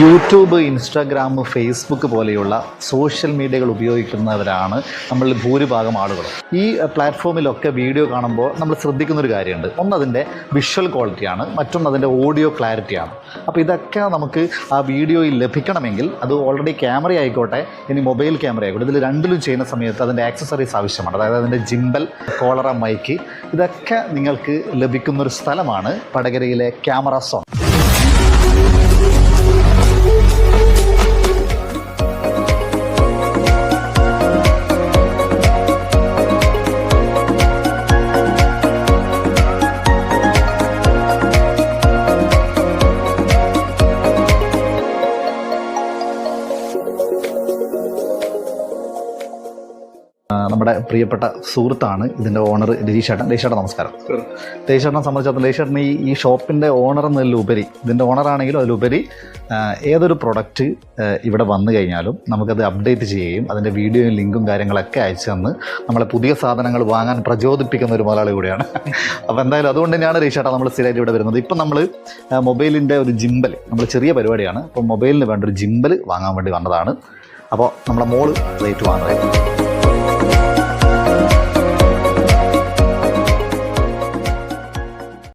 YouTube, Instagram, Facebook പോലെയുള്ള social മീഡിയകൾ ഉപയോഗിക്കുന്നവരാണ് നമ്മളിൽ ഭൂരിഭാഗം ആളുകൾ. ഈ പ്ലാറ്റ്ഫോമിലൊക്കെ വീഡിയോ കാണുമ്പോൾ നമ്മൾ ശ്രദ്ധിക്കുന്നൊരു കാര്യമുണ്ട്. ഒന്ന് അതിൻ്റെ വിഷ്വൽ ക്വാളിറ്റിയാണ്, മറ്റൊന്ന് അതിൻ്റെ ഓഡിയോ ക്ലാരിറ്റിയാണ്. അപ്പോൾ ഇതൊക്കെ നമുക്ക് ആ വീഡിയോയിൽ ലഭിക്കണമെങ്കിൽ അത് ഓൾറെഡി ക്യാമറ ആയിക്കോട്ടെ, ഇനി മൊബൈൽ ക്യാമറ ആയിക്കോട്ടെ, ഇതിൽ രണ്ടിലും ചെയ്യുന്ന സമയത്ത് അതിൻ്റെ ആക്സസറീസ് ആവശ്യമാണ്. അതായത് അതിൻ്റെ ജിംബൽ, കോളറ, മൈക്ക്, ഇതൊക്കെ നിങ്ങൾക്ക് ലഭിക്കുന്നൊരു സ്ഥലമാണ് വടകരയിലെ ക്യാമറ സോൺ. നമ്മുടെ പ്രിയപ്പെട്ട സുഹൃത്താണ് ഇതിൻ്റെ ഓണർ രജീഷേട്ടൻ. രജീഷേട്ടൻ നമസ്കാരം. രജീഷേട്ടനെ സംബന്ധിച്ചിടത്തോളം രജീഷേട്ടൻ ഈ ഷോപ്പിൻ്റെ ഓണർ എന്നതിലുപരി, ഇതിൻ്റെ ഓണറാണെങ്കിലും അതിലുപരി ഏതൊരു പ്രൊഡക്റ്റ് ഇവിടെ വന്നു കഴിഞ്ഞാലും നമുക്കത് അപ്ഡേറ്റ് ചെയ്യുകയും അതിൻ്റെ വീഡിയോയും ലിങ്കും കാര്യങ്ങളൊക്കെ അയച്ചു തന്ന് നമ്മളെ പുതിയ സാധനങ്ങൾ വാങ്ങാൻ പ്രചോദിപ്പിക്കുന്ന ഒരു മുതലാളി കൂടിയാണ്. അപ്പോൾ എന്തായാലും അതുകൊണ്ട് തന്നെയാണ് രജീഷേട്ടൻ നമ്മൾ സ്ഥിരമായിട്ട് ഇവിടെ വരുന്നത്. ഇപ്പം നമ്മൾ മൊബൈലിൻ്റെ ഒരു ജിംബൽ, നമ്മൾ ചെറിയ പരിപാടിയാണ്, അപ്പോൾ മൊബൈലിന് വേണ്ട ഒരു ജിംബൽ വാങ്ങാൻ വേണ്ടി വന്നതാണ്. അപ്പോൾ നമ്മളെ മോള് റേറ്റ് വാങ്ങുന്നത്